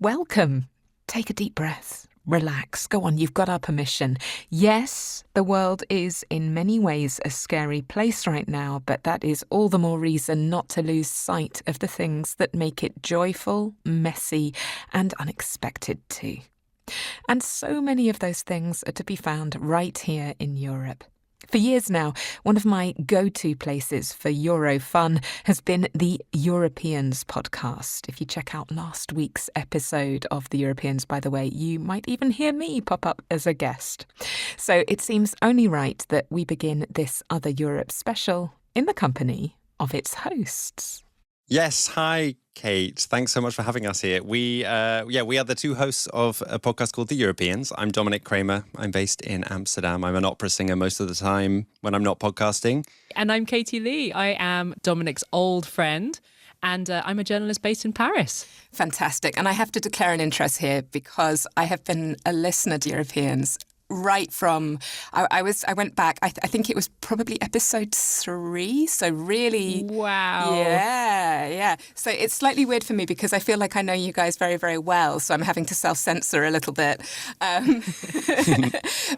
Welcome. Take a deep breath. Relax. Go on, you've got our permission. Yes, the world is in many ways a scary place right now, but that is all the more reason not to lose sight of the things that make it joyful, messy, and unexpected too. And so many of those things are to be found right here in Europe. For years now, one of my go-to places for Euro fun has been the Europeans podcast. If you check out last week's episode of the Europeans, by the way, you might even hear me pop up as a guest. So it seems only right that we begin this Other Europe special in the company of its hosts. Yes, hi, Kate. Thanks so much for having us here. We are the two hosts of a podcast called The Europeans. I'm Dominic Kraemer. I'm based in Amsterdam. I'm an opera singer most of the time when I'm not podcasting. And I'm Katy Lee. I am Dominic's old friend, and I'm a journalist based in Paris. Fantastic. And I have to declare an interest here because I have been a listener to Europeans right from, I went back, I think it was probably episode 3, so really... Wow. Yeah. So it's slightly weird for me because I feel like I know you guys very, very well, so I'm having to self-censor a little bit.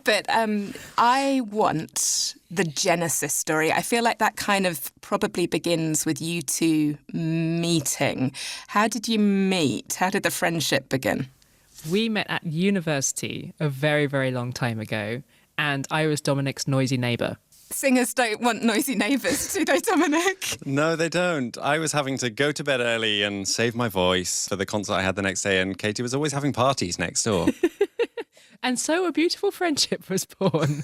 But I want the Genesis story. I feel like that kind of probably begins with you two meeting. How did you meet? How did the friendship begin? We met at university a very, very long time ago, and I was Dominic's noisy neighbour. Singers don't want noisy neighbours, do they, Dominic? No, they don't. I was having to go to bed early and save my voice for the concert I had the next day, and Katy was always having parties next door. And so a beautiful friendship was born.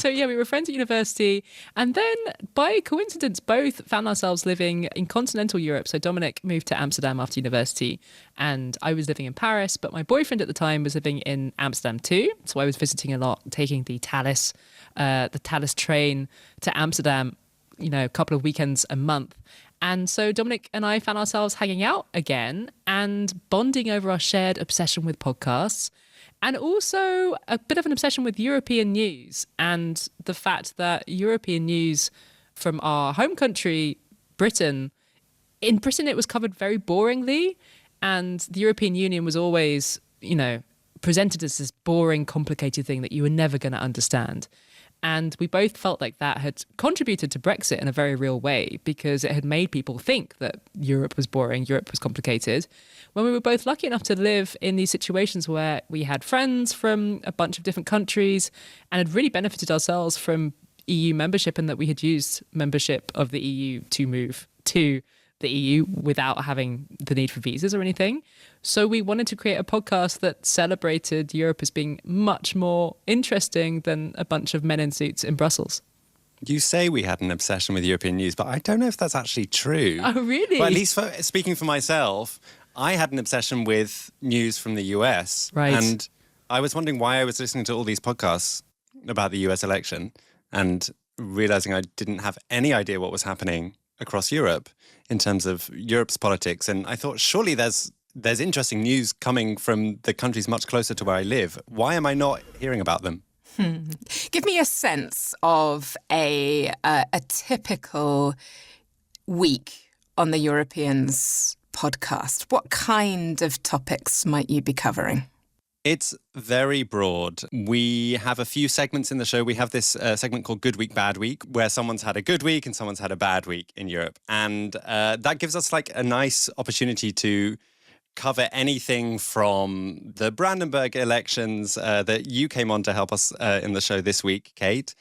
We were friends at university. And then by coincidence, both found ourselves living in continental Europe. So Dominic moved to Amsterdam after university and I was living in Paris. But my boyfriend at the time was living in Amsterdam too. So I was visiting a lot, taking the Thalys train to Amsterdam, a couple of weekends a month. And so Dominic and I found ourselves hanging out again and bonding over our shared obsession with podcasts. And also a bit of an obsession with European news and the fact that European news from our home country, Britain, in Britain it was covered very boringly, and the European Union was always, presented as this boring, complicated thing that you were never going to understand. And we both felt like that had contributed to Brexit in a very real way because it had made people think that Europe was boring, Europe was complicated. When we were both lucky enough to live in these situations where we had friends from a bunch of different countries and had really benefited ourselves from EU membership, and that we had used membership of the EU to move to the EU without having the need for visas or anything. So we wanted to create a podcast that celebrated Europe as being much more interesting than a bunch of men in suits in Brussels. You say we had an obsession with European news, but I don't know if that's actually true. Oh, really? Well, at least speaking for myself, I had an obsession with news from the US. Right. And I was wondering why I was listening to all these podcasts about the US election and realizing I didn't have any idea what was happening across Europe in terms of Europe's politics. And I thought, surely there's interesting news coming from the countries much closer to where I live. Why am I not hearing about them? Give me a sense of a typical week on the Europeans podcast. What kind of topics might you be covering? It's very broad. We have a few segments in the show. We have this segment called Good Week, Bad Week, where someone's had a good week and someone's had a bad week in Europe. And that gives us like a nice opportunity to cover anything from the Brandenburg elections that you came on to help us in the show this week, Kate.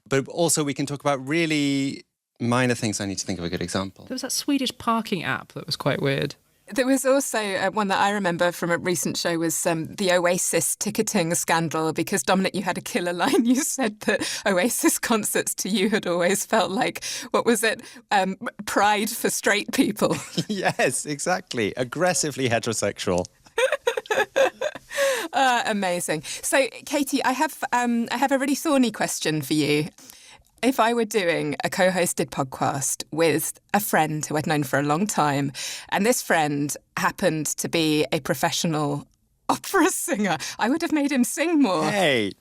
But also we can talk about really minor things. I need to think of a good example. There was that Swedish parking app that was quite weird. There was also one that I remember from a recent show was the Oasis ticketing scandal, because, Dominic, you had a killer line. You said that Oasis concerts to you had always felt like, what was it, pride for straight people. Yes, exactly. Aggressively heterosexual. Amazing. So, Katy, I have a really thorny question for you. If I were doing a co-hosted podcast with a friend who I'd known for a long time, and this friend happened to be a professional opera singer, I would have made him sing more. Hey!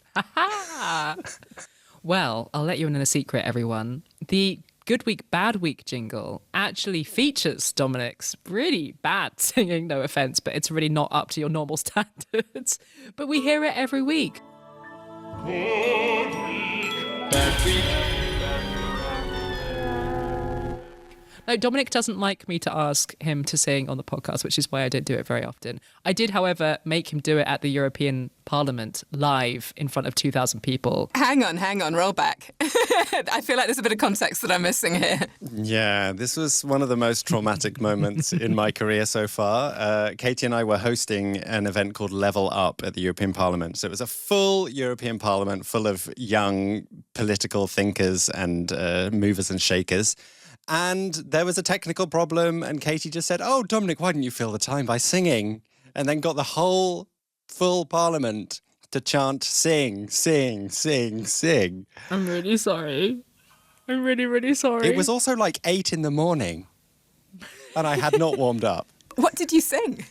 Well, I'll let you in on a secret, everyone. The Good Week, Bad Week jingle actually features Dominic's really bad singing, no offense, but it's really not up to your normal standards. But we hear it every week. Good week, bad week. No, Dominic doesn't like me to ask him to sing on the podcast, which is why I don't do it very often. I did, however, make him do it at the European Parliament live in front of 2,000 people. Hang on, roll back. I feel like there's a bit of context that I'm missing here. Yeah, this was one of the most traumatic moments in my career so far. Katy and I were hosting an event called Level Up at the European Parliament. So it was a full European Parliament full of young political thinkers and movers and shakers. And there was a technical problem, and Katy just said, "Oh, Dominic, why didn't you fill the time by singing?" And then got the whole full Parliament to chant, "Sing, sing, sing, sing." I'm really sorry. I'm really, really sorry. It was also like 8 a.m, and I had not warmed up. What did you sing?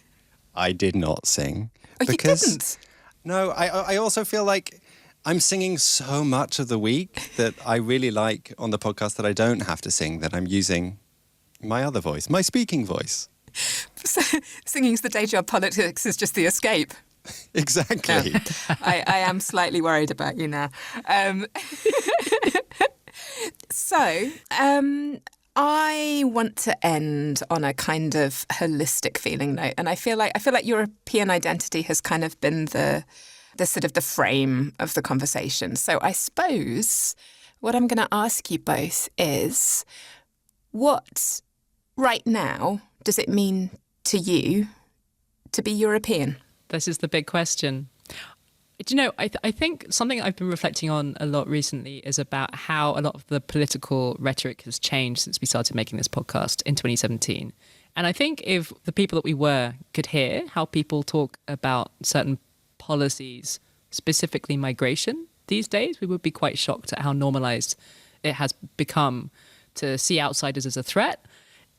I did not sing. Oh, you didn't? No, I also feel like I'm singing so much of the week that I really like on the podcast that I don't have to sing, that I'm using my other voice, my speaking voice. So, singing's the day job, politics is just the escape. Exactly. Yeah. I am slightly worried about you now. I want to end on a kind of holistic feeling note, and I feel like European identity has kind of been the sort of the frame of the conversation. So I suppose what I'm going to ask you both is, what right now does it mean to you to be European? This is the big question. Do you know, I think something I've been reflecting on a lot recently is about how a lot of the political rhetoric has changed since we started making this podcast in 2017. And I think if the people that we were could hear how people talk about certain policies, specifically migration these days, we would be quite shocked at how normalized it has become to see outsiders as a threat.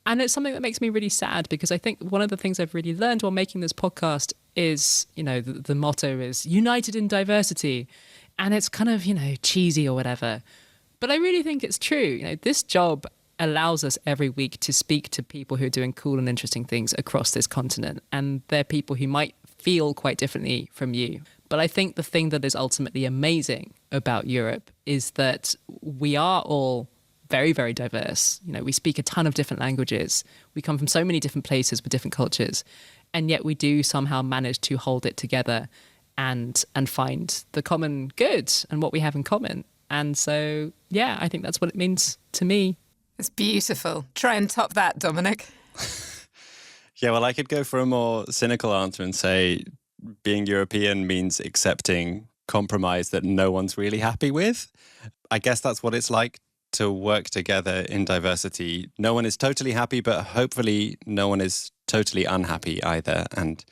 And it's something that makes me really sad, because I think one of the things I've really learned while making this podcast is, you know, the motto is united in diversity. And it's kind of, you know, cheesy or whatever. But I really think it's true. You know, this job allows us every week to speak to people who are doing cool and interesting things across this continent. And they're people who might feel quite differently from you. But I think the thing that is ultimately amazing about Europe is that we are all very, very diverse. You know, we speak a ton of different languages. We come from so many different places with different cultures. And yet we do somehow manage to hold it together and find the common good and what we have in common. And so, yeah, I think that's what it means to me. It's beautiful. Try and top that, Dominic. Yeah, well, I could go for a more cynical answer and say being European means accepting compromise that no one's really happy with. I guess that's what it's like to work together in diversity. No one is totally happy, but hopefully no one is totally unhappy either. And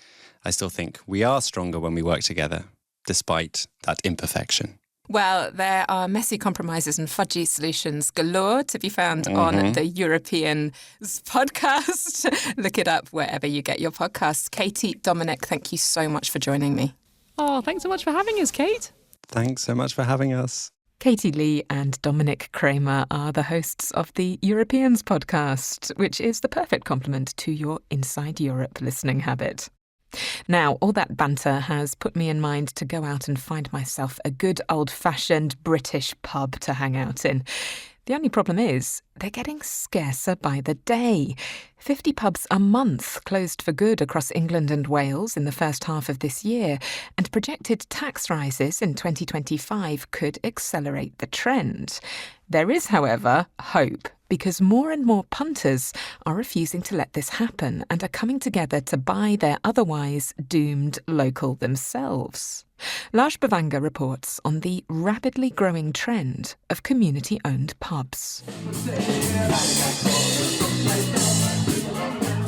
I still think we are stronger when we work together, despite that imperfection. Well, there are messy compromises and fudgy solutions galore to be found on the European podcast. Look it up wherever you get your podcasts. Katy, Dominic, thank you so much for joining me. Oh, thanks so much for having us, Kate. Thanks so much for having us. Katy Lee and Dominic Kraemer are the hosts of the Europeans podcast, which is the perfect complement to your Inside Europe listening habit. Now, all that banter has put me in mind to go out and find myself a good old-fashioned British pub to hang out in. The only problem is they're getting scarcer by the day. 50 pubs a month closed for good across England and Wales in the first half of this year, and projected tax rises in 2025 could accelerate the trend. There is, however, hope, because more and more punters are refusing to let this happen and are coming together to buy their otherwise doomed local themselves. Lars Bavanger reports on the rapidly growing trend of community-owned pubs.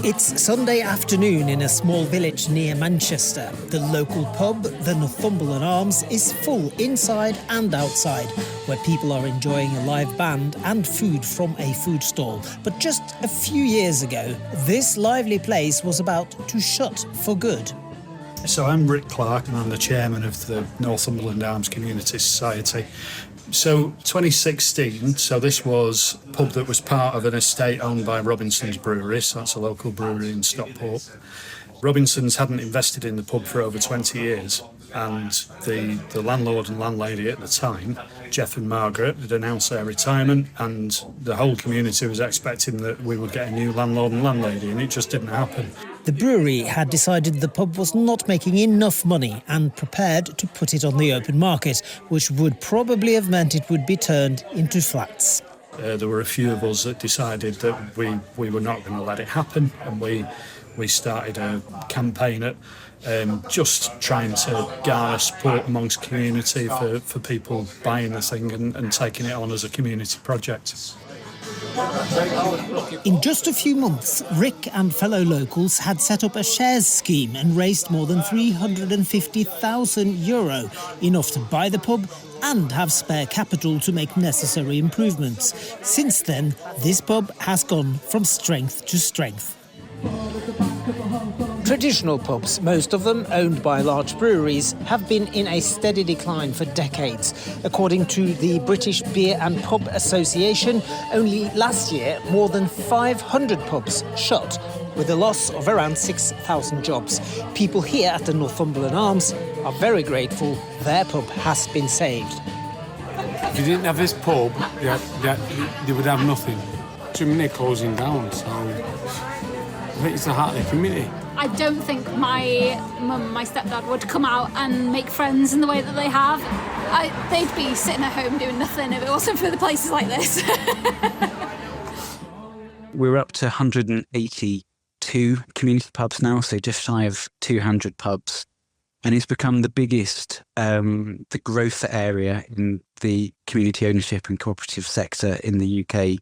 It's Sunday afternoon in a small village near Manchester. The local pub, the Northumberland Arms, is full inside and outside, where people are enjoying a live band and food from a food stall. But just a few years ago, this lively place was about to shut for good. So I'm Rick Clark and I'm the chairman of the Northumberland Arms Community Society. So 2016, so this was a pub that was part of an estate owned by Robinson's Brewery, so that's a local brewery in Stockport. Robinson's hadn't invested in the pub for over 20 years, and the landlord and landlady at the time, Jeff and Margaret, had announced their retirement, and the whole community was expecting that we would get a new landlord and landlady, and it just didn't happen. The brewery had decided the pub was not making enough money and prepared to put it on the open market, which would probably have meant it would be turned into flats. There were a few of us that decided that we were not going to let it happen, and we started a campaign at just trying to garner support amongst community for people buying the thing and taking it on as a community project. In just a few months, Rick and fellow locals had set up a shares scheme and raised more than €350,000, enough to buy the pub and have spare capital to make necessary improvements. Since then, this pub has gone from strength to strength. Traditional pubs, most of them owned by large breweries, have been in a steady decline for decades. According to the British Beer and Pub Association, only last year more than 500 pubs shut, with a loss of around 6,000 jobs. People here at the Northumberland Arms are very grateful their pub has been saved. If you didn't have this pub, they would have nothing. Too many closing down, so I think it's the heart of the community. I don't think my mum and my stepdad would come out and make friends in the way that they have. They'd be sitting at home doing nothing if it wasn't for the places like this. We're up to 182 community pubs now, so just shy of 200 pubs. And it's become the biggest, the growth area in the community ownership and cooperative sector in the UK.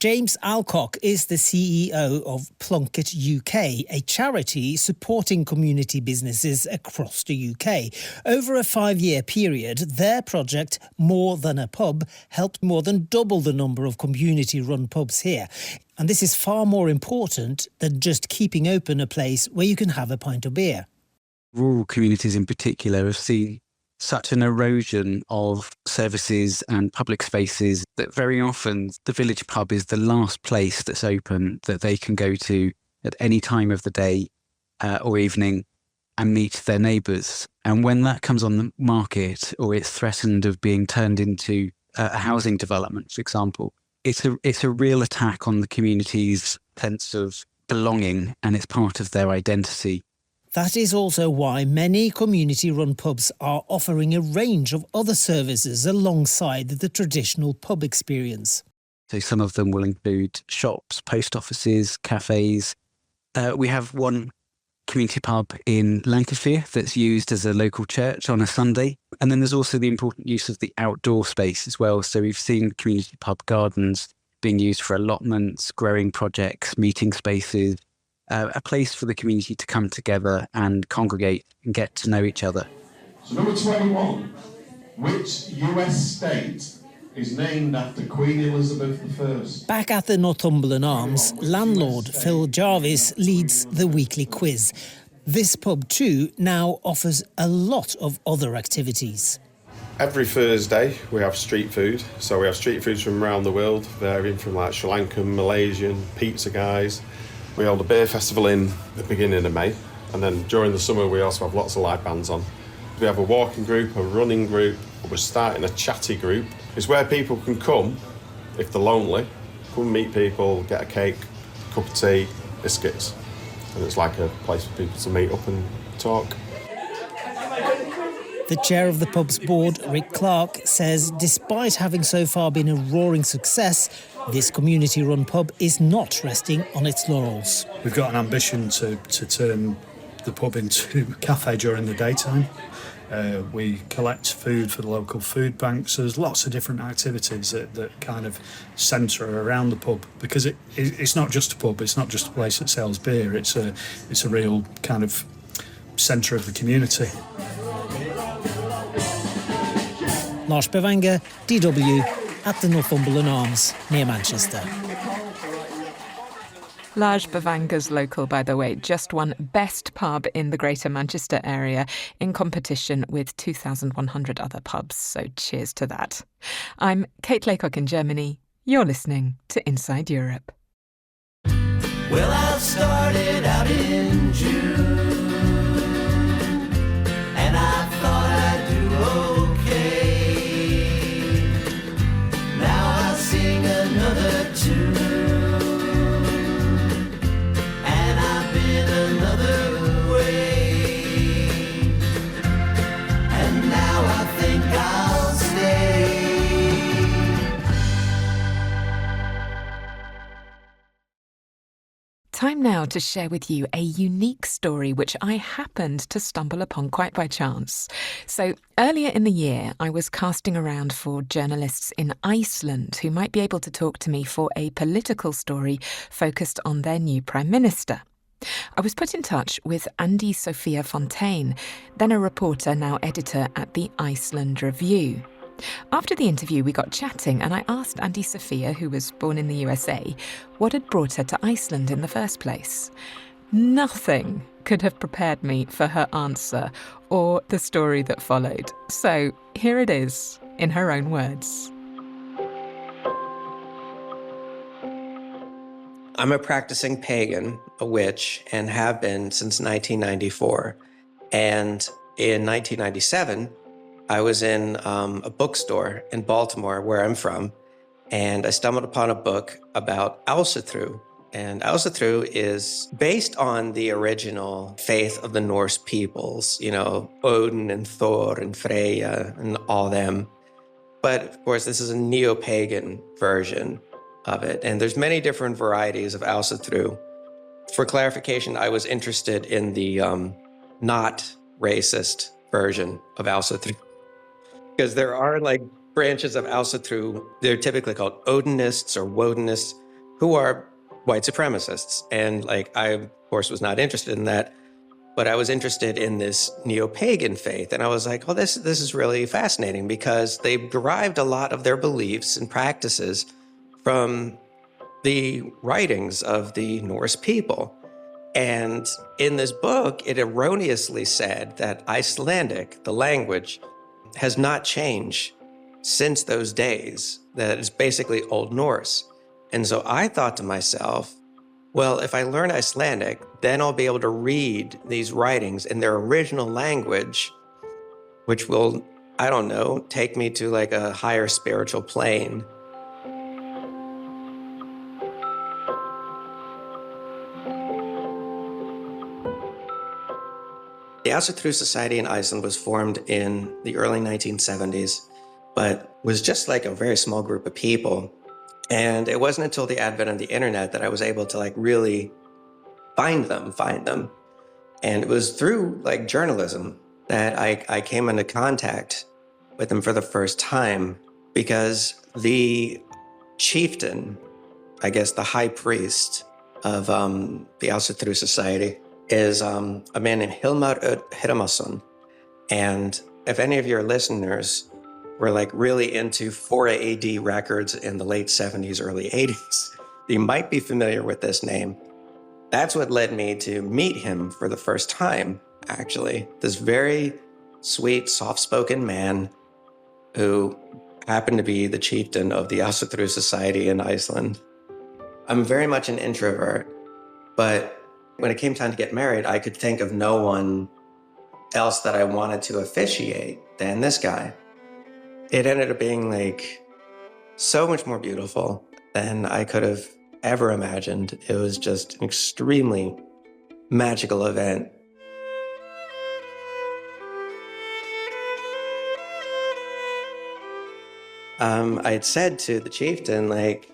James Alcock is the CEO of Plunkett UK, a charity supporting community businesses across the UK. Over a 5-year period, their project, More Than a Pub, helped more than double the number of community-run pubs here. And this is far more important than just keeping open a place where you can have a pint of beer. Rural communities in particular have seen such an erosion of services and public spaces that very often the village pub is the last place that's open that they can go to at any time of the day or evening and meet their neighbours. And when that comes on the market, or it's threatened of being turned into a housing development, for example, it's a real attack on the community's sense of belonging, and it's part of their identity. That is also why many community-run pubs are offering a range of other services alongside the traditional pub experience. So some of them will include shops, post offices, cafes. We have one community pub in Lancashire that's used as a local church on a Sunday. And then there's also the important use of the outdoor space as well. So we've seen community pub gardens being used for allotments, growing projects, meeting spaces. A place for the community to come together and congregate and get to know each other. So number 21, which US state is named after Queen Elizabeth I? Back at the Northumberland Arms, landlord Phil Jarvis leads the weekly quiz. This pub too now offers a lot of other activities. Every Thursday we have street food, so we have street foods from around the world, varying from like Sri Lankan, Malaysian, pizza guys. We hold a beer festival in the beginning of May, and then during the summer we also have lots of live bands on. We have a walking group, a running group, we're starting a chatty group. It's where people can come, if they're lonely, come meet people, get a cake, a cup of tea, biscuits, and it's like a place for people to meet up and talk. The chair of the pub's board, Rick Clark, says despite having so far been a roaring success, this community-run pub is not resting on its laurels. We've got an ambition to turn the pub into a cafe during the daytime. We collect food for the local food banks. There's lots of different activities that kind of centre around the pub, because it's not just a pub, it's not just a place that sells beer, it's a real kind of centre of the community. Lars Bevanger, DW, at the Northumberland Arms, near Manchester. Laj Bavanga's local, by the way, just won Best Pub in the Greater Manchester area in competition with 2,100 other pubs, so cheers to that. I'm Kate Laycock in Germany. You're listening to Inside Europe. Well, I started out in June, and I thought I'd do okay. Now I sing another tune, and I've been another way, and now I think I'll stay. Time now to share with you a unique story which I happened to stumble upon quite by chance. So earlier in the year, I was casting around for journalists in Iceland who might be able to talk to me for a political story focused on their new Prime Minister. I was put in touch with Andy Sophia Fontaine, then a reporter, now editor at the Iceland Review. After the interview, we got chatting and I asked Andy Sophia, who was born in the USA, what had brought her to Iceland in the first place. Nothing could have prepared me for her answer or the story that followed. So here it is, in her own words. I'm a practicing pagan, a witch, and have been since 1994. And in 1997, I was in a bookstore in Baltimore, where I'm from, and I stumbled upon a book about Alsatru. And Alsatru is based on the original faith of the Norse peoples, you know, Odin and Thor and Freya and all them. But of course, this is a neo-pagan version of it. And there's many different varieties of Alsatru. For clarification, I was interested in the not racist version of Alsatru. Because there are like branches of Alsatru, they're typically called Odinists or Wodinists, who are white supremacists. And like, I, of course, was not interested in that, but I was interested in this neo-pagan faith. And I was like, oh, this is really fascinating because they've derived a lot of their beliefs and practices from the writings of the Norse people. And in this book, it erroneously said that Icelandic, the language, has not changed since those days, that it's basically Old Norse. And so I thought to myself, well, if I learn Icelandic, then I'll be able to read these writings in their original language, which will, I don't know, take me to like a higher spiritual plane. The Alsatru Society in Iceland was formed in the early 1970s, but was just like a very small group of people. And it wasn't until the advent of the internet that I was able to like really find them. And it was through like journalism that I came into contact with them for the first time, because the chieftain, I guess the high priest of the Alsatru Society, is a man named Hilmar Hirmason. And if any of your listeners were like really into 4 AD records in the late 70s, early 80s, you might be familiar with this name. That's what led me to meet him for the first time, actually. This very sweet, soft-spoken man who happened to be the chieftain of the Alsatru Society in Iceland. I'm very much an introvert, but when it came time to get married, I could think of no one else that I wanted to officiate than this guy. It ended up being like so much more beautiful than I could have ever imagined. It was just an extremely magical event. I had said to the chieftain, like,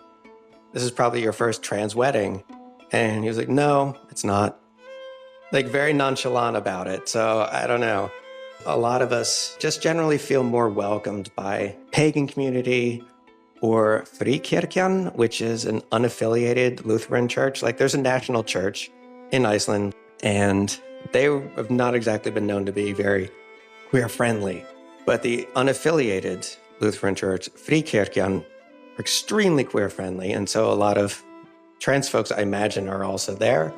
this is probably your first trans wedding. And he was like, no, it's not. Like, very nonchalant about it. So I don't know. A lot of us just generally feel more welcomed by pagan community or Fríkirkjan, which is an unaffiliated Lutheran church. Like, there's a national church in Iceland, and they have not exactly been known to be very queer-friendly. But the unaffiliated Lutheran church, Fríkirkjan, are extremely queer-friendly. And so a lot of trans folks, I imagine, are also there.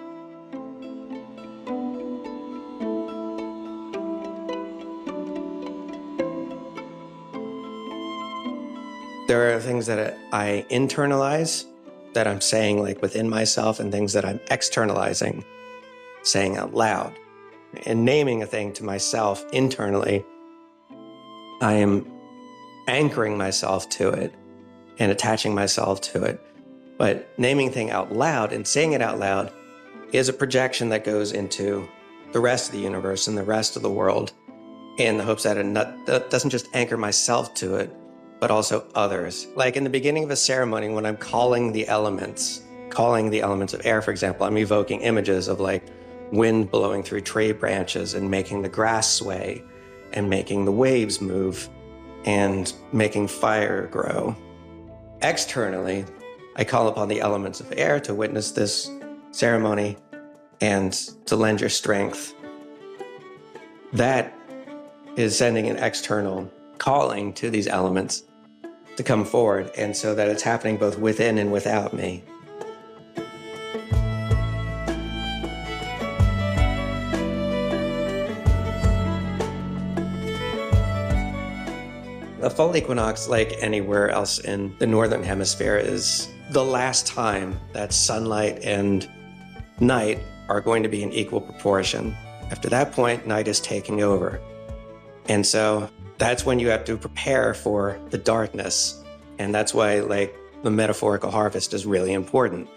There are things that I internalize that I'm saying like within myself, and things that I'm externalizing, saying out loud. And naming a thing to myself internally, I am anchoring myself to it and attaching myself to it. But naming a thing out loud and saying it out loud is a projection that goes into the rest of the universe and the rest of the world, in the hopes that it doesn't just anchor myself to it, but also others. Like in the beginning of a ceremony, when I'm calling the elements of air, for example, I'm evoking images of like wind blowing through tree branches and making the grass sway and making the waves move and making fire grow. Externally, I call upon the elements of air to witness this ceremony and to lend your strength. That is sending an external calling to these elements to come forward, and so that it's happening both within and without me. The fall equinox, like anywhere else in the northern hemisphere, is the last time that sunlight and night are going to be in equal proportion. After that point, night is taking over. And so that's when you have to prepare for the darkness. And that's why like the metaphorical harvest is really important.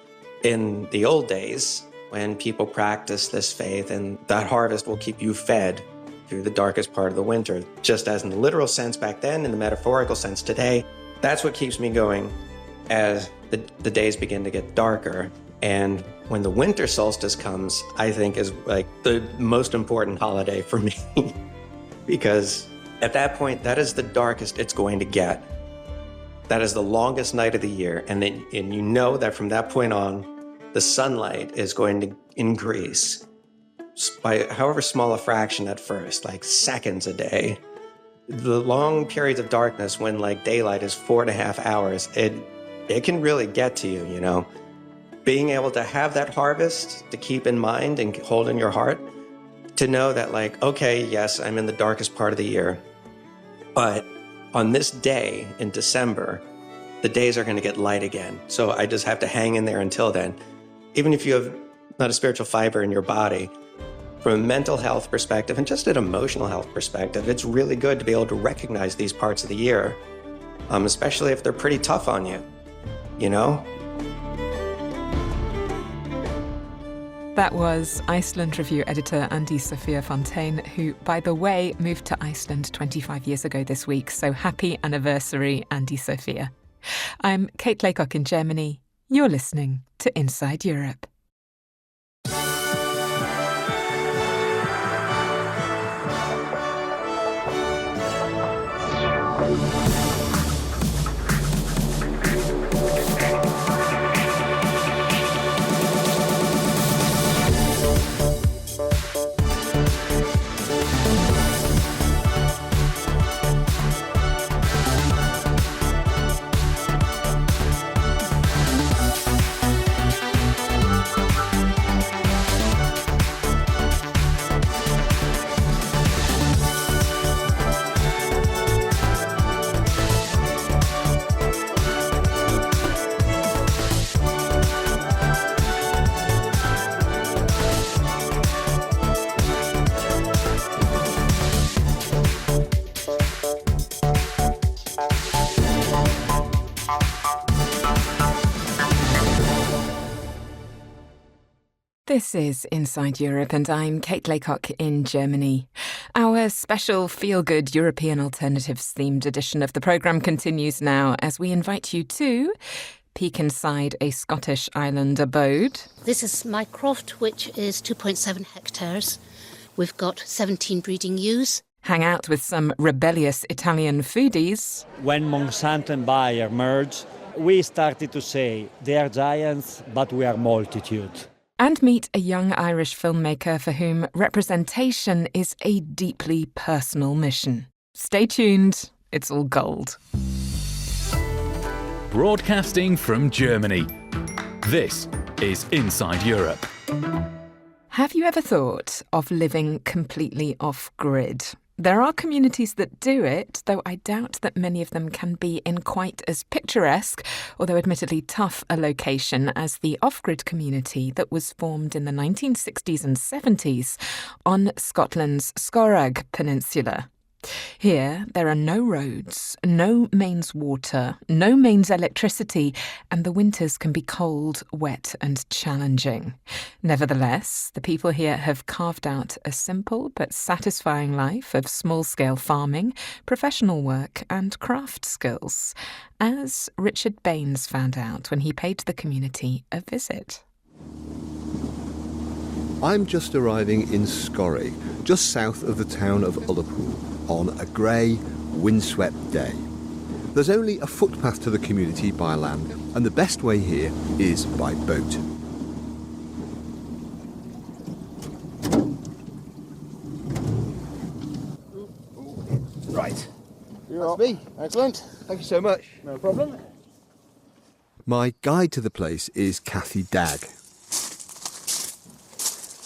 In the old days, when people practice this faith, and that harvest will keep you fed through the darkest part of the winter, just as in the literal sense back then, in the metaphorical sense today, that's what keeps me going as the days begin to get darker. And when the winter solstice comes, I think is like the most important holiday for me because at that point, that is the darkest it's going to get. That is the longest night of the year. And you know that from that point on, the sunlight is going to increase by however small a fraction at first, like seconds a day. The long periods of darkness when like daylight is 4.5 hours, it can really get to you, you know? Being able to have that harvest to keep in mind and hold in your heart, to know that like, okay, yes, I'm in the darkest part of the year, but on this day in December, the days are going to get light again. So I just have to hang in there until then. Even if you have not a spiritual fiber in your body, from a mental health perspective and just an emotional health perspective, it's really good to be able to recognize these parts of the year, especially if they're pretty tough on you, you know? That was Iceland Review editor Andy Sophia Fontaine, who, by the way, moved to Iceland 25 years ago this week. So happy anniversary, Andy Sophia. I'm Kate Laycock in Germany. You're listening to Inside Europe. This is Inside Europe, and I'm Kate Laycock in Germany. Our special feel-good European alternatives-themed edition of the programme continues now as we invite you to peek inside a Scottish island abode. This is my croft, which is 2.7 hectares. We've got 17 breeding ewes. Hang out with some rebellious Italian foodies. When Monsanto and Bayer merged, we started to say, they are giants, but we are multitude. And meet a young Irish filmmaker for whom representation is a deeply personal mission. Stay tuned, it's all gold. Broadcasting from Germany, This is Inside Europe. Have you ever thought of living completely off-grid? There are communities that do it, though I doubt that many of them can be in quite as picturesque, although admittedly tough a location as the off-grid community that was formed in the 1960s and 70s on Scotland's Scoraig Peninsula. Here, there are no roads, no mains water, no mains electricity, and the winters can be cold, wet and challenging. Nevertheless, the people here have carved out a simple but satisfying life of small-scale farming, professional work and craft skills, as Richard Baines found out when he paid the community a visit. I'm just arriving in Scoraig, just south of the town of Alsatru, on a grey, windswept day. There's only a footpath to the community by land, and the best way here is by boat. Right. That's me. Excellent. Thank you so much. No problem. My guide to the place is Katy Dagg.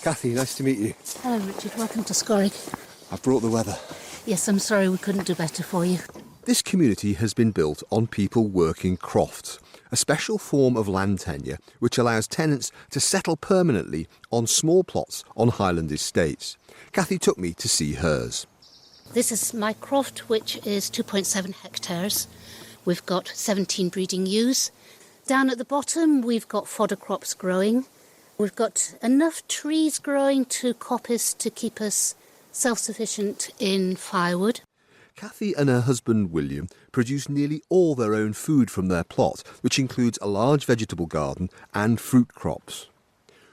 Katy, nice to meet you. Hello, Richard. Welcome to Scoraig. I've brought the weather. Yes, I'm sorry we couldn't do better for you. This community has been built on people working crofts, a special form of land tenure which allows tenants to settle permanently on small plots on Highland estates. Katy took me to see hers. This is my croft, which is 2.7 hectares. We've got 17 breeding ewes. Down at the bottom, we've got fodder crops growing. We've got enough trees growing to coppice to keep us self-sufficient in firewood. Katy and her husband William produce nearly all their own food from their plot, which includes a large vegetable garden and fruit crops.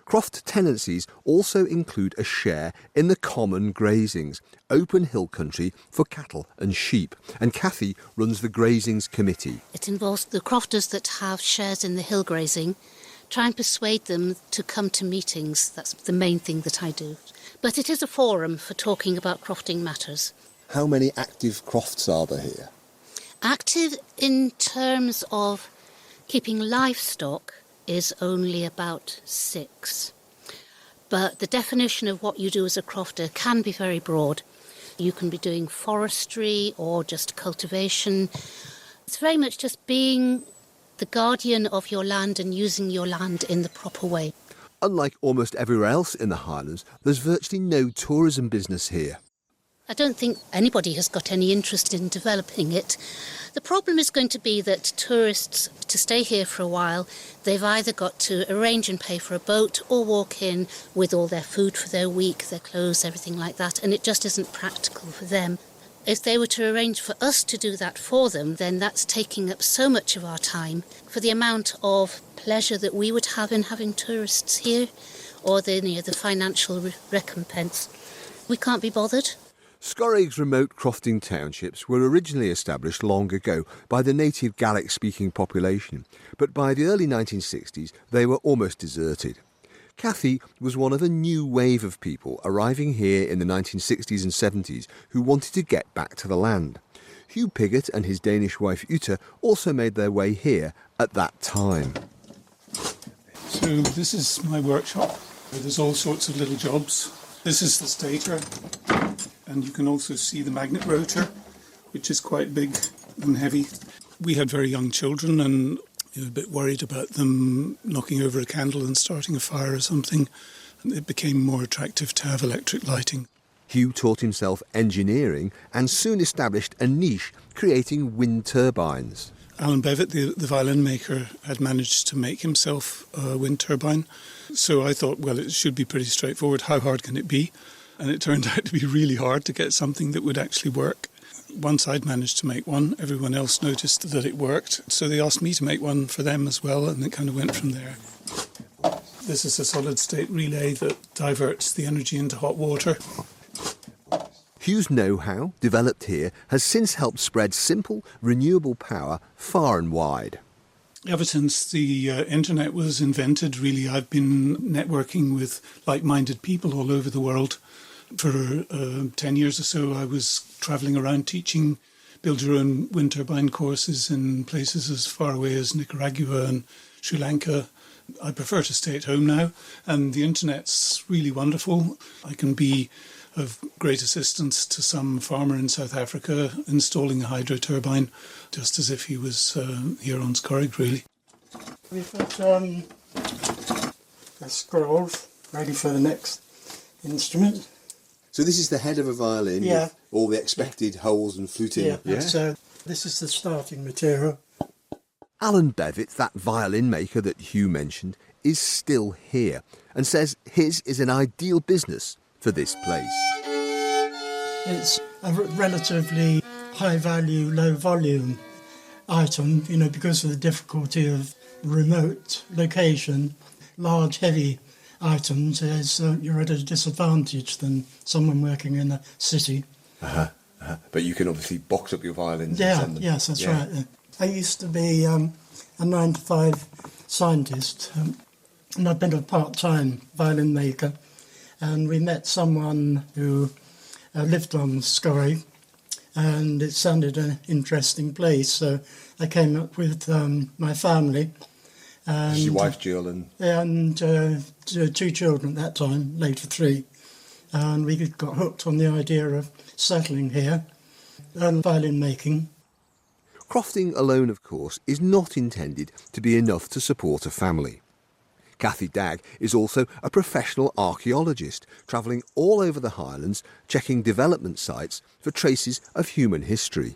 Croft tenancies also include a share in the common grazings, open hill country for cattle and sheep, and Katy runs the grazings committee. It involves the crofters that have shares in the hill grazing, try and persuade them to come to meetings. That's the main thing that I do. But it is a forum for talking about crofting matters. How many active crofts are there here? Active in terms of keeping livestock is only about 6. But the definition of what you do as a crofter can be very broad. You can be doing forestry or just cultivation. It's very much just being the guardian of your land and using your land in the proper way. Unlike almost everywhere else in the Highlands, there's virtually no tourism business here. I don't think anybody has got any interest in developing it. The problem is going to be that tourists, to stay here for a while, they've either got to arrange and pay for a boat or walk in with all their food for their week, their clothes, everything like that, and it just isn't practical for them. If they were to arrange for us to do that for them, then that's taking up so much of our time for the amount of pleasure that we would have in having tourists here, or the financial recompense. We can't be bothered. Scoraig's remote crofting townships were originally established long ago by the native Gaelic-speaking population, but by the early 1960s they were almost deserted. Katy was one of a new wave of people arriving here in the 1960s and 70s who wanted to get back to the land. Hugh Piggott and his Danish wife Ute also made their way here at that time. So this is my workshop. There's all sorts of little jobs. This is the stator, and you can also see the magnet rotor, which is quite big and heavy. We had very young children and a bit worried about them knocking over a candle and starting a fire or something. And it became more attractive to have electric lighting. Hugh taught himself engineering and soon established a niche creating wind turbines. Alan Bevitt, the violin maker, had managed to make himself a wind turbine. So I thought, well, it should be pretty straightforward. How hard can it be? And it turned out to be really hard to get something that would actually work. Once I'd managed to make one, everyone else noticed that it worked. So they asked me to make one for them as well, and it kind of went from there. This is a solid-state relay that diverts the energy into hot water. Hugh's know-how, developed here, has since helped spread simple, renewable power far and wide. Ever since the internet was invented, really, I've been networking with like-minded people all over the world. For 10 years or so, I was travelling around teaching build-your-own wind turbine courses in places as far away as Nicaragua and Sri Lanka I prefer to stay at home now, and the internet's really wonderful. I can be of great assistance to some farmer in South Africa installing a hydro turbine, just as if he was here on Scoraig, really. We've got a scroll ready for the next instrument. So this is the head of a violin with all the expected holes and fluting. So this is the starting material. Alan Bevitt, that violin maker that Hugh mentioned, is still here and says his is an ideal business for this place. It's a relatively high value, low volume item, because of the difficulty of remote location. Large, heavy items, you're at a disadvantage than someone working in a city. But you can obviously box up your violins. Yeah, and send them. yes, that's right. Yeah. I used to be a 9-to-5 scientist, and I've been a part-time violin maker. And we met someone who lived on Scoraig, and it sounded an interesting place. So I came up with my family. And your wife, Jill, and 2 children at that time, later 3. And we got hooked on the idea of settling here and violin making. Crofting alone, of course, is not intended to be enough to support a family. Kathy Dagg is also a professional archaeologist, travelling all over the Highlands, checking development sites for traces of human history.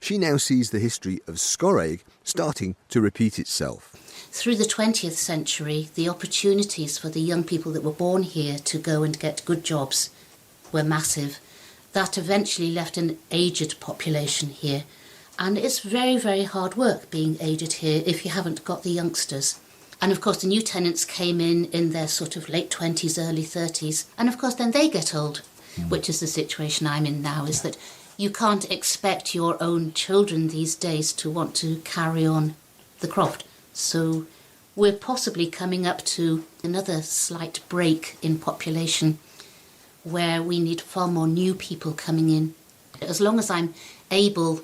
She now sees the history of Scoraig starting to repeat itself. Through the 20th century, the opportunities for the young people that were born here to go and get good jobs were massive. That eventually left an aged population here. And it's very, very hard work being aged here if you haven't got the youngsters. And of course the new tenants came in their sort of late 20s, early 30s. And of course then they get old, which is the situation I'm in now, is that you can't expect your own children these days to want to carry on the croft. So we're possibly coming up to another slight break in population where we need far more new people coming in. As long as I'm able,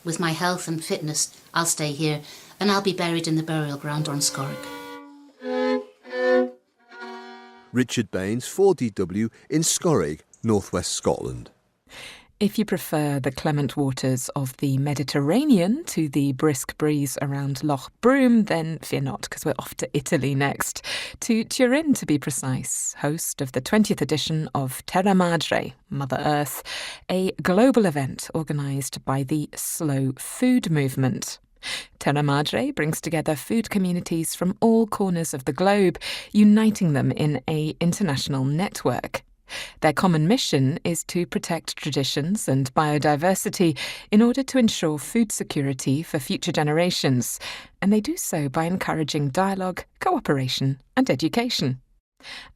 with my health and fitness, I'll stay here, and I'll be buried in the burial ground on Scoraig. Richard Baines, 4DW in Scoraig, northwest Scotland. If you prefer the clement waters of the Mediterranean to the brisk breeze around Loch Broom, then fear not, because we're off to Italy next, to Turin to be precise, host of the 20th edition of Terra Madre, Mother Earth, a global event organised by the Slow Food Movement. Terra Madre brings together food communities from all corners of the globe, uniting them in an international network. Their common mission is to protect traditions and biodiversity in order to ensure food security for future generations, and they do so by encouraging dialogue, cooperation and education.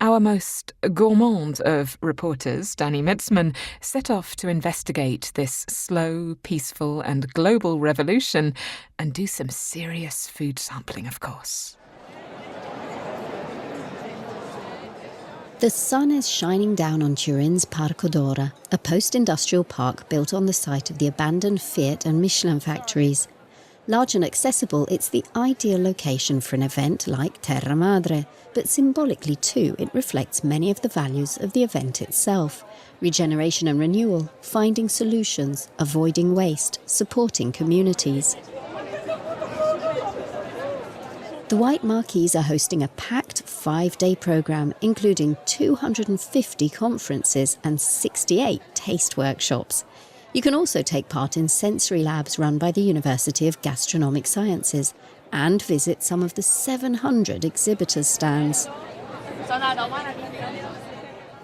Our most gourmand of reporters, Danny Mitzman, set off to investigate this slow, peaceful and global revolution and do some serious food sampling, of course. The sun is shining down on Turin's Parco d'Ora, a post-industrial park built on the site of the abandoned Fiat and Michelin factories. Large and accessible, it's the ideal location for an event like Terra Madre, but symbolically too, it reflects many of the values of the event itself. Regeneration and renewal, finding solutions, avoiding waste, supporting communities. The White Marquees are hosting a packed 5-day programme, including 250 conferences and 68 taste workshops. You can also take part in sensory labs run by the University of Gastronomic Sciences and visit some of the 700 exhibitors' stands.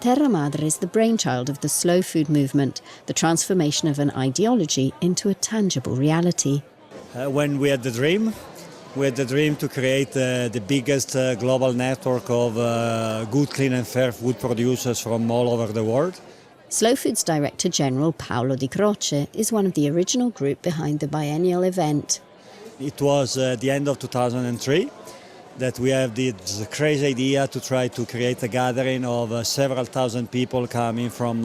Terra Madre is the brainchild of the slow food movement, the transformation of an ideology into a tangible reality. When we had the dream to create the biggest global network of good, clean and fair food producers from all over the world. Slow Food's Director General Paolo Di Croce is one of the original group behind the biennial event. It was the end of 2003 that we have this crazy idea to try to create a gathering of several thousand people coming from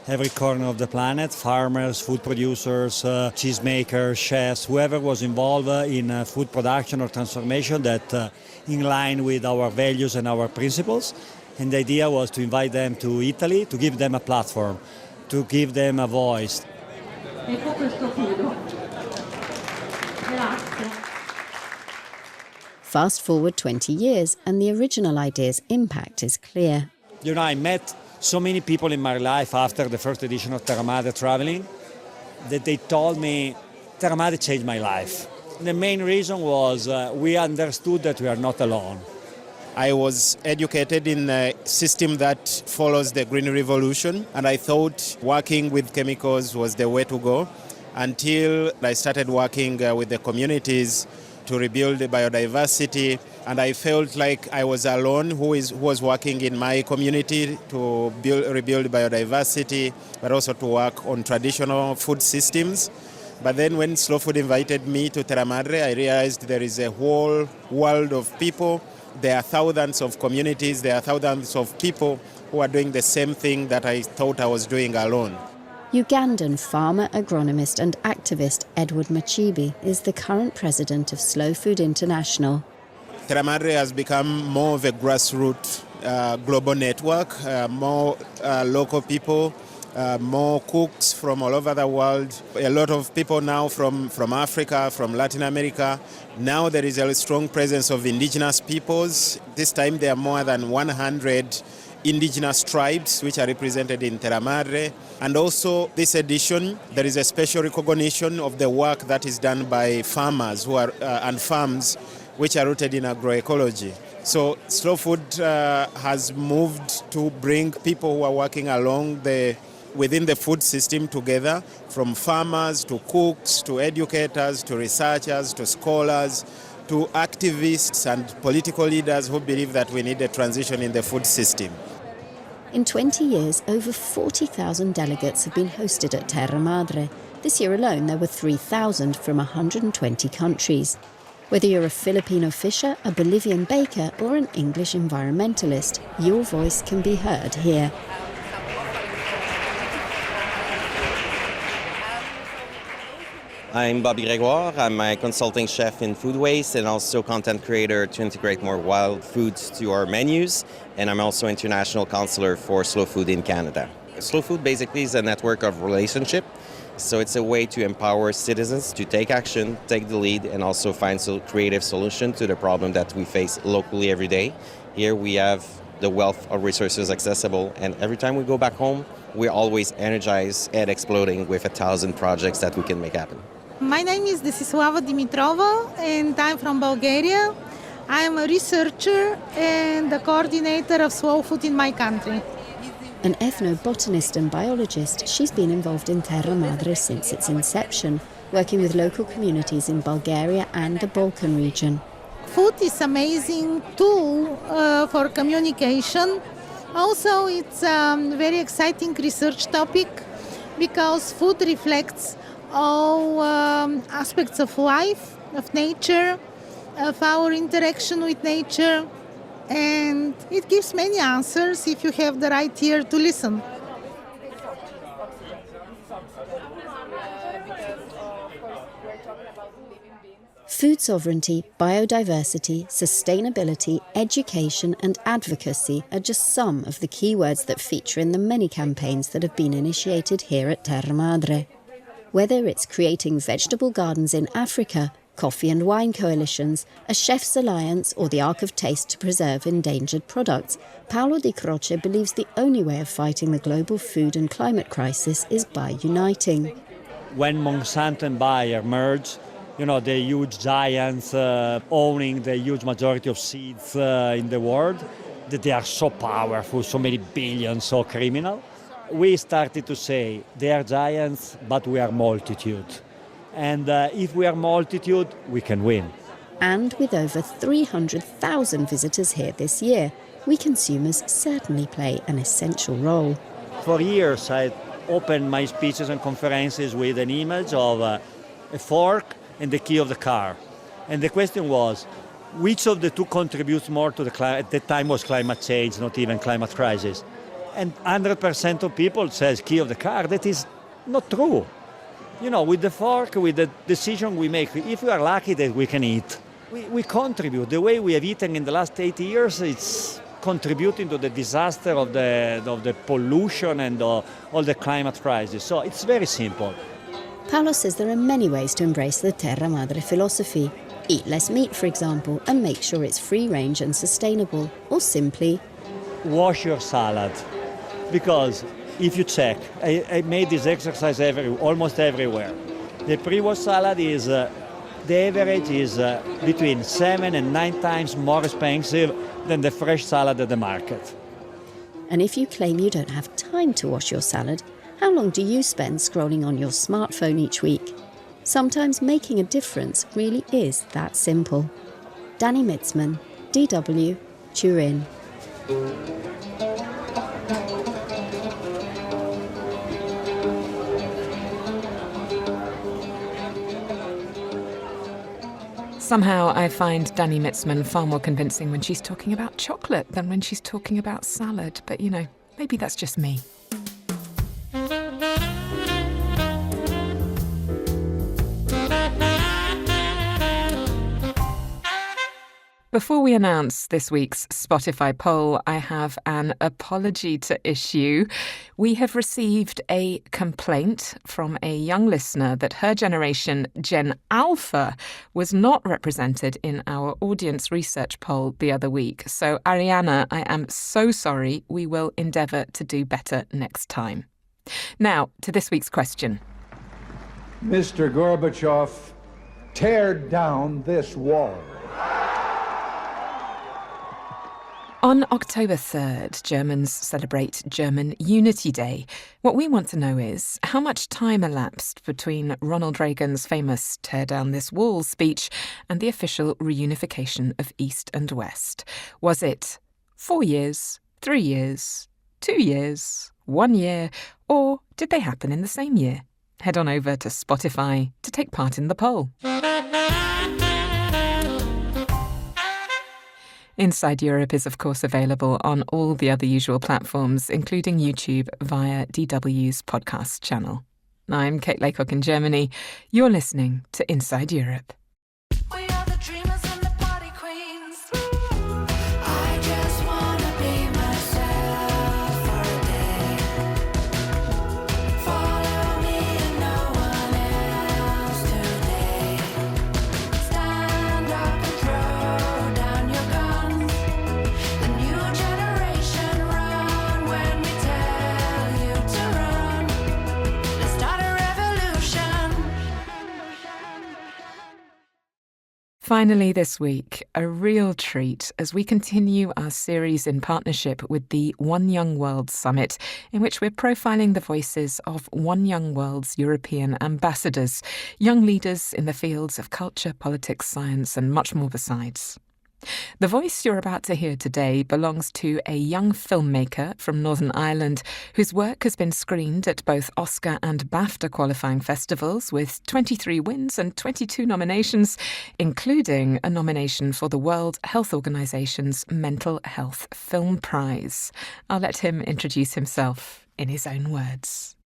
every corner of the planet, farmers, food producers, cheesemakers, chefs, whoever was involved in food production or transformation that in line with our values and our principles. And the idea was to invite them to Italy, to give them a platform, to give them a voice. Fast forward 20 years and the original idea's impact is clear. You know, I met so many people in my life after the first edition of Terra Madre traveling that they told me, Terra Madre changed my life. The main reason was we understood that we are not alone. I was educated in a system that follows the Green Revolution, and I thought working with chemicals was the way to go until I started working with the communities to rebuild the biodiversity, and I felt like I was alone who was working in my community to rebuild biodiversity, but also to work on traditional food systems. But then when Slow Food invited me to Terra Madre, I realized there is a whole world of people. There are thousands of communities, there are thousands of people who are doing the same thing that I thought I was doing alone. Ugandan farmer, agronomist and activist Edward Machibi is the current president of Slow Food International. Terra Madre has become more of a grassroots global network, more local people, more cooks from all over the world, a lot of people now from Africa, from Latin America. Now there is a strong presence of indigenous peoples. This time there are more than 100 indigenous tribes which are represented in Terra Madre. And also this edition, there is a special recognition of the work that is done by farmers who are and farms which are rooted in agroecology. So Slow Food has moved to bring people who are working within the food system together, from farmers to cooks to educators to researchers to scholars to activists and political leaders who believe that we need a transition in the food system. In 20 years, over 40,000 delegates have been hosted at Terra Madre. This year alone, there were 3,000 from 120 countries. Whether you're a Filipino fisher, a Bolivian baker, or an English environmentalist, your voice can be heard here. I'm Bobby Grégoire. I'm a consulting chef in food waste and also content creator to integrate more wild foods to our menus. And I'm also international counselor for Slow Food in Canada. Slow Food basically is a network of relationship. So it's a way to empower citizens to take action, take the lead, and also find creative solution to the problem that we face locally every day. Here we have the wealth of resources accessible, and every time we go back home, we're always energized and exploding with 1,000 projects that we can make happen. My name is Desislava Dimitrova and I'm from Bulgaria. I'm a researcher and the coordinator of Slow Food in my country. An ethnobotanist and biologist, she's been involved in Terra Madre since its inception, working with local communities in Bulgaria and the Balkan region. Food is an amazing tool for communication. Also, it's a very exciting research topic because food reflects all aspects of life, of nature, of our interaction with nature, and it gives many answers if you have the right ear to listen. Food sovereignty, biodiversity, sustainability, education and advocacy are just some of the keywords that feature in the many campaigns that have been initiated here at Terra Madre. Whether it's creating vegetable gardens in Africa, coffee and wine coalitions, a chef's alliance or the Ark of Taste to preserve endangered products, Paolo Di Croce believes the only way of fighting the global food and climate crisis is by uniting. When Monsanto and Bayer merged, you know, the huge giants owning the huge majority of seeds in the world, that they are so powerful, so many billions, so criminal. We started to say, they are giants, but we are multitude. And if we are multitude, we can win. And with over 300,000 visitors here this year, we consumers certainly play an essential role. For years, I opened my speeches and conferences with an image of a fork and the key of the car. And the question was, which of the two contributes more to the climate? At that time was climate change, not even climate crisis. And 100% of people says key of the car. That is not true. You know, with the fork, with the decision we make, if we are lucky that we can eat, we contribute. The way we have eaten in the last 80 years, it's contributing to the disaster of the pollution and all the climate crisis. So it's very simple. Paolo says there are many ways to embrace the Terra Madre philosophy. Eat less meat, for example, and make sure it's free-range and sustainable. Or simply wash your salad. Because if you check, I made this exercise almost everywhere. The pre-wash salad is, the average is between 7 and 9 times more expensive than the fresh salad at the market. And if you claim you don't have time to wash your salad, how long do you spend scrolling on your smartphone each week? Sometimes making a difference really is that simple. Danny Mitzman, DW, Turin. Somehow I find Danny Mitzman far more convincing when she's talking about chocolate than when she's talking about salad. But, you know, maybe that's just me. Before we announce this week's Spotify poll, I have an apology to issue. We have received a complaint from a young listener that her generation, Gen Alpha, was not represented in our audience research poll the other week. So, Ariana, I am so sorry. We will endeavour to do better next time. Now, to this week's question. Mr. Gorbachev, tear down this wall. On October 3rd, Germans celebrate German Unity Day. What we want to know is how much time elapsed between Ronald Reagan's famous Tear Down This Wall speech and the official reunification of East and West. Was it 4 years, 3 years, 2 years, 1 year, or did they happen in the same year? Head on over to Spotify to take part in the poll. Inside Europe is, of course, available on all the other usual platforms, including YouTube via DW's podcast channel. I'm Kate Laycock in Germany. You're listening to Inside Europe. We are the dreamers and the party queens. I just wanna be myself for a day. Follow me and no one else today. Stand up and throw down your guns. A new generation run when we tell you to run. Let's start a revolution. Finally this week, a real treat as we continue our series in partnership with the One Young World Summit, in which we're profiling the voices of One Young World's European ambassadors, young leaders in the fields of culture, politics, science, and much more besides. The voice you're about to hear today belongs to a young filmmaker from Northern Ireland whose work has been screened at both Oscar and BAFTA qualifying festivals with 23 wins and 22 nominations, including a nomination for the World Health Organization's Mental Health Film Prize. I'll let him introduce himself in his own words.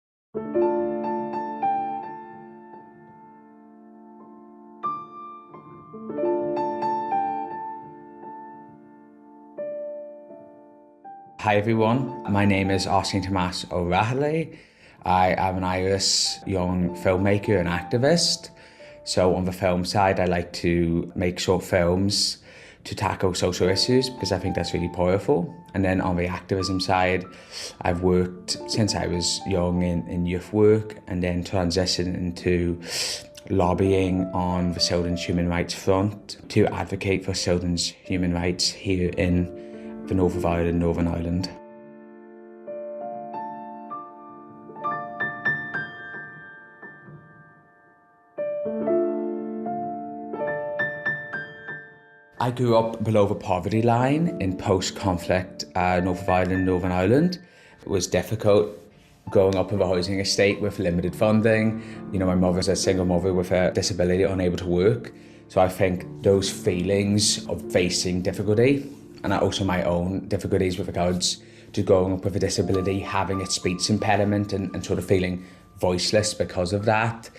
Hi everyone, my name is Oisín-Tomás ó Raghallaigh. I am an Irish young filmmaker and activist. So on the film side, I like to make short films to tackle social issues because I think that's really powerful. And then on the activism side, I've worked since I was young in youth work and then transitioned into lobbying on the children's human rights front to advocate for children's human rights here in the north of Ireland, Northern Ireland. I grew up below the poverty line in post-conflict north of Ireland, Northern Ireland. It was difficult growing up in a housing estate with limited funding. You know, my mother's a single mother with a disability, unable to work. So I think those feelings of facing difficulty and also my own difficulties with regards to growing up with a disability, having a speech impediment and sort of feeling voiceless because of that.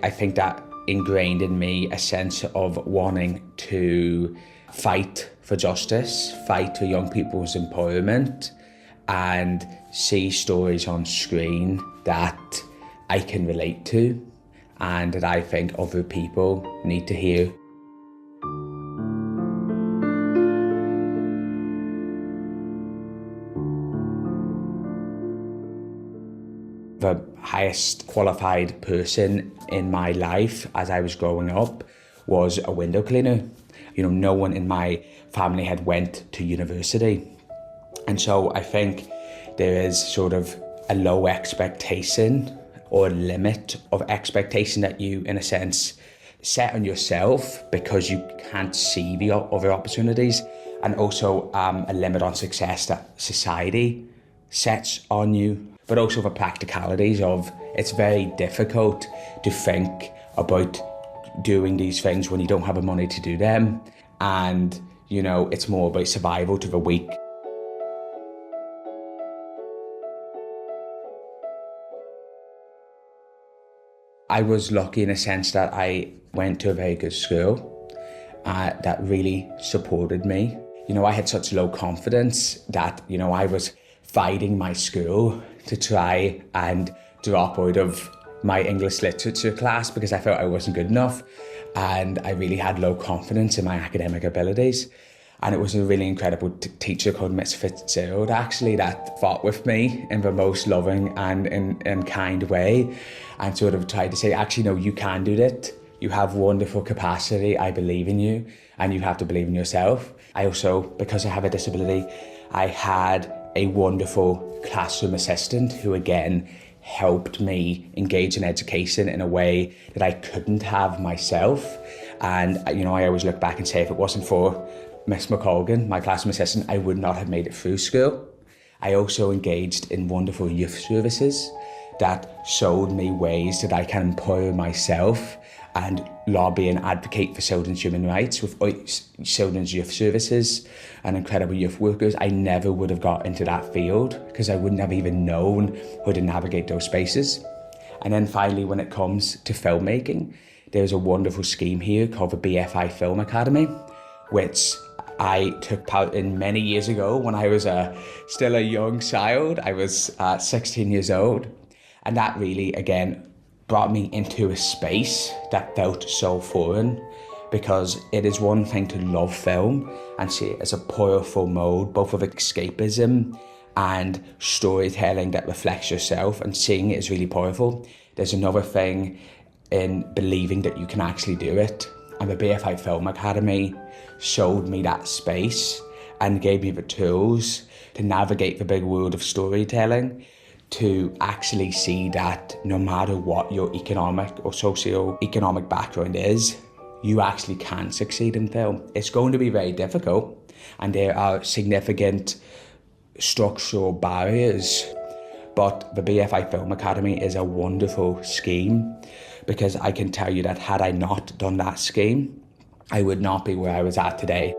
I think that ingrained in me a sense of wanting to fight for justice, fight for young people's empowerment, and see stories on screen that I can relate to and that I think other people need to hear. The highest qualified person in my life as I was growing up was a window cleaner. You know, no one in my family had went to university. And so I think there is sort of a low expectation or limit of expectation that you, in a sense, set on yourself because you can't see the other opportunities, and also a limit on success that society sets on you. But also the practicalities of it's very difficult to think about doing these things when you don't have the money to do them. And, you know, it's more about survival to the weak. I was lucky in a sense that I went to a very good school that really supported me. You know, I had such low confidence that, you know, I was fighting my school to try and drop out of my English literature class because I felt I wasn't good enough, and I really had low confidence in my academic abilities. And it was a really incredible teacher called Miss Fitzgerald actually that fought with me in the most loving and kind way, and sort of tried to say, actually no, you can do it. You have wonderful capacity, I believe in you, and you have to believe in yourself. I also, because I have a disability, I had a wonderful classroom assistant who again helped me engage in education in a way that I couldn't have myself. And you know, I always look back and say, if it wasn't for Miss McColgan, my classroom assistant, I would not have made it through school. I also engaged in wonderful youth services that showed me ways that I can empower myself and lobby and advocate for children's human rights. Without children's youth services and incredible youth workers, I never would have got into that field because I wouldn't have even known how to navigate those spaces. And then finally, when it comes to filmmaking, there's a wonderful scheme here called the BFI Film Academy, which I took part in many years ago when I was still a young child. I was 16 years old. And that really, again, brought me into a space that felt so foreign, because it is one thing to love film and see it as a powerful mode, both of escapism and storytelling that reflects yourself, and seeing it is really powerful. There's another thing in believing that you can actually do it. And the BFI Film Academy showed me that space and gave me the tools to navigate the big world of storytelling, to actually see that no matter what your economic or socio-economic background is, you actually can succeed in film. It's going to be very difficult, and there are significant structural barriers, but the BFI Film Academy is a wonderful scheme, because I can tell you that had I not done that scheme, I would not be where I was at today.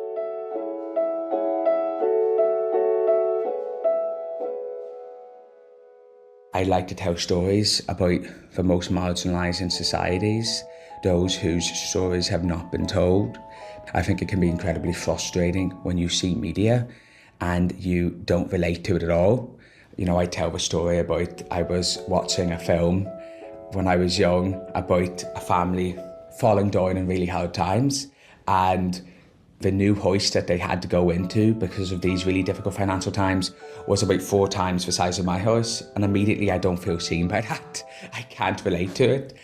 I like to tell stories about the most marginalised in societies, those whose stories have not been told. I think it can be incredibly frustrating when you see media and you don't relate to it at all. You know, I tell the story about I was watching a film when I was young about a family falling down in really hard times, and the new house that they had to go into because of these really difficult financial times was about 4 times the size of my house. And immediately I don't feel seen by that. I can't relate to it.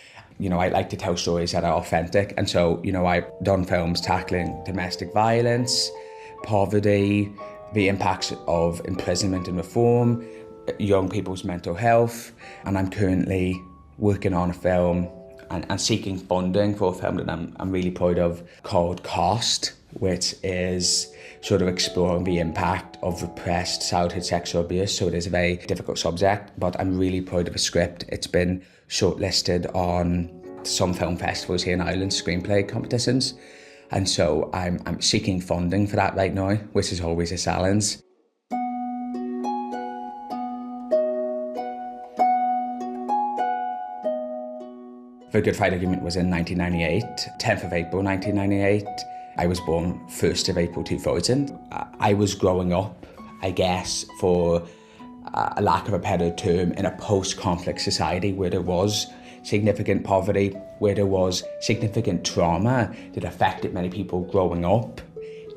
You know, I like to tell stories that are authentic. And so, you know, I've done films tackling domestic violence, poverty, the impacts of imprisonment and reform, young people's mental health. And I'm currently working on a film and seeking funding for a film that I'm really proud of called Cost, which is sort of exploring the impact of repressed childhood sexual abuse. So it is a very difficult subject, but I'm really proud of the script. It's been shortlisted on some film festivals here in Ireland, screenplay competitions. And so I'm seeking funding for that right now, which is always a challenge. The Good Friday Agreement was in 1998, 10th of April 1998. I was born 1st of April 2000. I was growing up, I guess, for a lack of a better term, in a post-conflict society where there was significant poverty, where there was significant trauma that affected many people growing up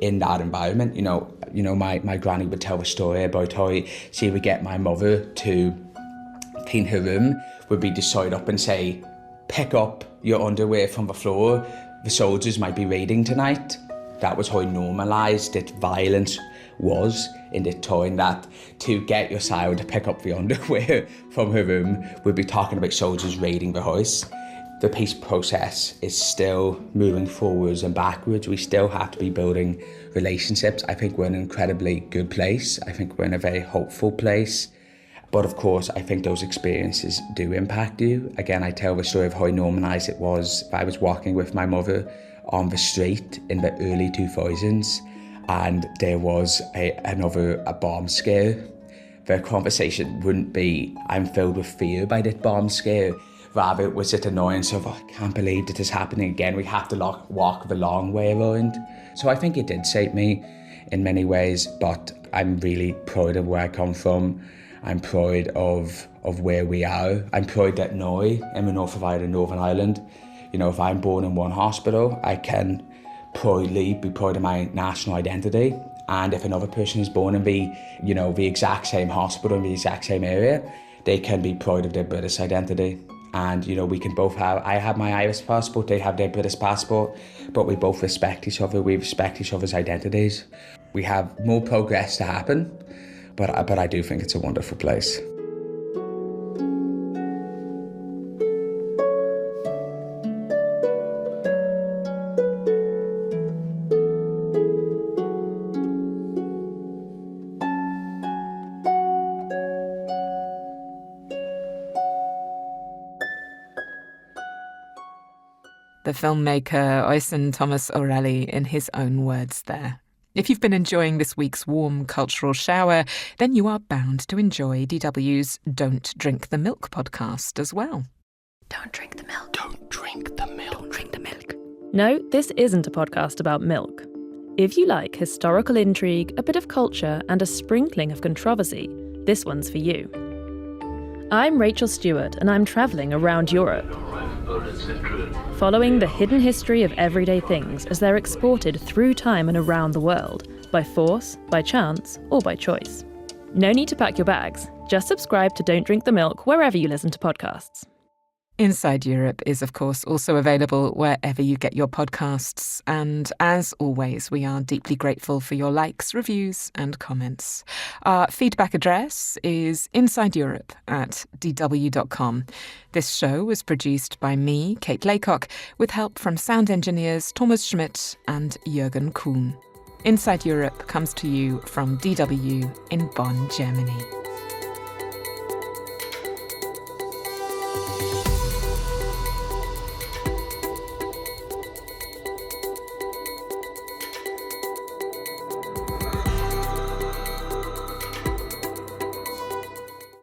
in that environment. You know, my granny would tell a story about how she would get my mother to clean her room, would be to side up and say, pick up your underwear from the floor, the soldiers might be raiding tonight. That was how normalised that violence was in the time, that to get your child to pick up the underwear from her room would be talking about soldiers raiding the house. The peace process is still moving forwards and backwards. We still have to be building relationships. I think we're in an incredibly good place. I think we're in a very hopeful place. But of course, I think those experiences do impact you. Again, I tell the story of how normalised it was. I was walking with my mother on the street in the early 2000s, and there was a bomb scare. The conversation wouldn't be, I'm filled with fear by that bomb scare. Rather, it was that annoyance of, I can't believe that this is happening again. We have to walk the long way around. So I think it did shape me in many ways, but I'm really proud of where I come from. I'm proud of where we are. I'm proud that now, in the north of Ireland, Northern Ireland, you know, if I'm born in one hospital, I can proudly be proud of my national identity. And if another person is born in the exact same hospital in the exact same area, they can be proud of their British identity. And, you know, we can both I have my Irish passport, they have their British passport, but we both respect each other, we respect each other's identities. We have more progress to happen, but I do think it's a wonderful place. The filmmaker Oisín-Tomás O'Reilly in his own words there. If you've been enjoying this week's warm cultural shower, then you are bound to enjoy DW's Don't Drink the Milk podcast as well. Don't drink the milk. Don't drink the milk. Don't drink the milk. No, this isn't a podcast about milk. If you like historical intrigue, a bit of culture, and a sprinkling of controversy, this one's for you. I'm Rachel Stewart, and I'm travelling around Europe, following the hidden history of everyday things as they're exported through time and around the world, by force, by chance, or by choice. No need to pack your bags. Just subscribe to Don't Drink the Milk wherever you listen to podcasts. Inside Europe is, of course, also available wherever you get your podcasts. And as always, we are deeply grateful for your likes, reviews and comments. Our feedback address is insideeurope@dw.com. This show was produced by me, Kate Laycock, with help from sound engineers Thomas Schmidt and Jürgen Kuhn. Inside Europe comes to you from DW in Bonn, Germany.